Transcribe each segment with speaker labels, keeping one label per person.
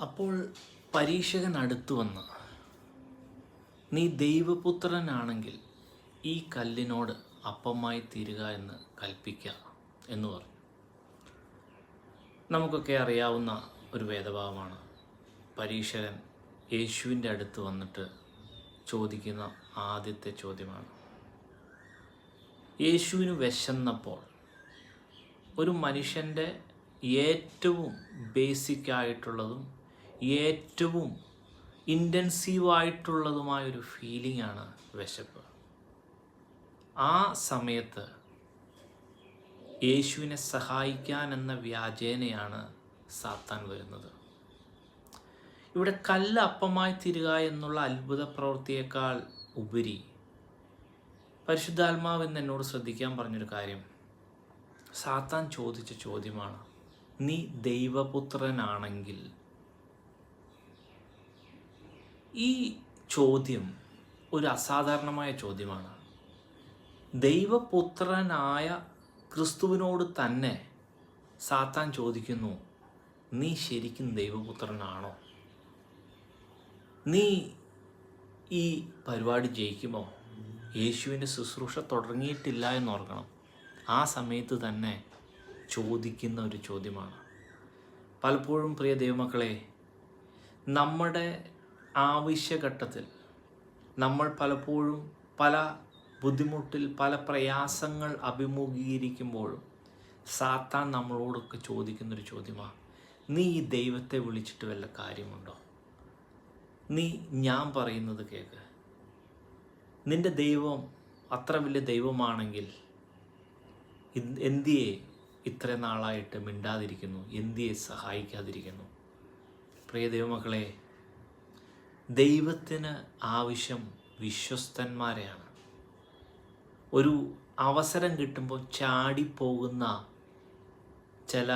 Speaker 1: അപ്പോൾ പരീക്ഷകൻ അടുത്തു വന്ന്, നീ ദൈവപുത്രനാണെങ്കിൽ ഈ കല്ലിനോട് അപ്പമായി തീരുക എന്ന് കൽപ്പിക്കുക എന്ന് പറഞ്ഞു. നമുക്കൊക്കെ അറിയാവുന്ന ഒരു വേദഭാവമാണ്. പരീക്ഷകൻ യേശുവിൻ്റെ അടുത്ത് വന്നിട്ട് ചോദിക്കുന്ന ആദ്യത്തെ ചോദ്യമാണ്. യേശുവിന് വിശന്നപ്പോൾ ഒരു മനുഷ്യൻ്റെ ഏറ്റവും ബേസിക്കായിട്ടുള്ളതും ഏറ്റവും ഇൻറ്റൻസീവായിട്ടുള്ളതുമായൊരു ഫീലിംഗാണ് വിശപ്പ്. ആ സമയത്ത് യേശുവിനെ സഹായിക്കാൻ എന്ന വ്യാജേനയാണ് സാത്താൻ വരുന്നത്. ഇവിടെ കല്ല് അപ്പമായി തീരുക എന്നുള്ള അത്ഭുത പ്രവൃത്തിയേക്കാൾ ഉപരി പരിശുദ്ധാത്മാവ് എന്ന് എന്നോട് ശ്രദ്ധിക്കാൻ പറഞ്ഞൊരു കാര്യം, സാത്താൻ ചോദിച്ച ചോദ്യമാണ്, നീ ദൈവപുത്രനാണെങ്കിൽ. ഈ ചോദ്യം ഒരു അസാധാരണമായ ചോദ്യമാണ്. ദൈവപുത്രനായ ക്രിസ്തുവിനോട് തന്നെ സാത്താൻ ചോദിക്കുന്നു, നീ ശരിക്കും ദൈവപുത്രനാണോ? നീ ഈ പരിപാടി ജയിക്കുമോ? യേശുവിൻ്റെ ശുശ്രൂഷ തുടങ്ങിയിട്ടില്ല എന്നോർക്കണം. ആ സമയത്ത് തന്നെ ചോദിക്കുന്ന ഒരു ചോദ്യമാണ്. പലപ്പോഴും പ്രിയ ദൈവമക്കളെ, നമ്മുടെ ആവശ്യഘട്ടത്തിൽ നമ്മൾ പലപ്പോഴും പല ബുദ്ധിമുട്ടിൽ പല പ്രയാസങ്ങൾ അഭിമുഖീകരിക്കുമ്പോഴും സാത്താൻ നമ്മളോടൊക്കെ ചോദിക്കുന്നൊരു ചോദ്യമാണ്, നീ ഈ ദൈവത്തെ വിളിച്ചിട്ട് വല്ല കാര്യമുണ്ടോ? നീ ഞാൻ പറയുന്നത് കേൾക്ക്. നിൻ്റെ ദൈവം അത്ര വലിയ ദൈവമാണെങ്കിൽ എന്തിയെ ഇത്ര നാളായിട്ട് മിണ്ടാതിരിക്കുന്നു? എന്തിയെ സഹായിക്കാതിരിക്കുന്നു? പ്രിയ ദൈവമക്കളെ, ദൈവത്തിന് ആവശ്യം വിശ്വസ്തന്മാരെയാണ്. ഒരു അവസരം കിട്ടുമ്പോൾ ചാടിപ്പോകുന്ന ചില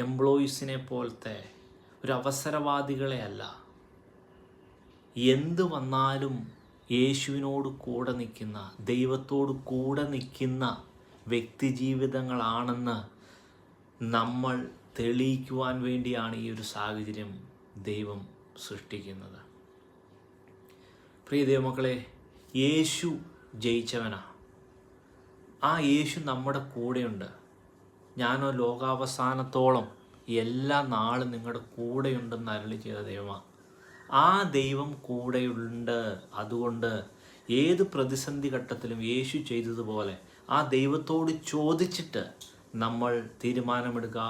Speaker 1: എംപ്ലോയീസിനെ പോലത്തെ ഒരു അവസരവാദികളെ അല്ല. എന്ത് വന്നാലും യേശുവിനോട് കൂടെ നിൽക്കുന്ന, ദൈവത്തോട് കൂടെ നിൽക്കുന്ന വ്യക്തിജീവിതങ്ങളാണെന്ന് നമ്മൾ തെളിയിക്കുവാൻ വേണ്ടിയാണ് ഈ ഒരു സാഹചര്യം ദൈവം സൃഷ്ടിക്കുന്നത്. പ്രിയ ദൈവമക്കളെ, യേശു ജയിച്ചവനാ. ആ യേശു നമ്മുടെ കൂടെയുണ്ട്. ഞാനോ ലോകാവസാനത്തോളം എല്ലാ നാളും നിങ്ങളുടെ കൂടെയുണ്ടെന്ന് അരുളി ചെയ്ത ദൈവമാണ്. ആ ദൈവം കൂടെയുണ്ട്. അതുകൊണ്ട് ഏത് പ്രതിസന്ധി ഘട്ടത്തിലും യേശു ചെയ്തതുപോലെ ആ ദൈവത്തോട് ചോദിച്ചിട്ട് നമ്മൾ തീരുമാനമെടുക്കുക.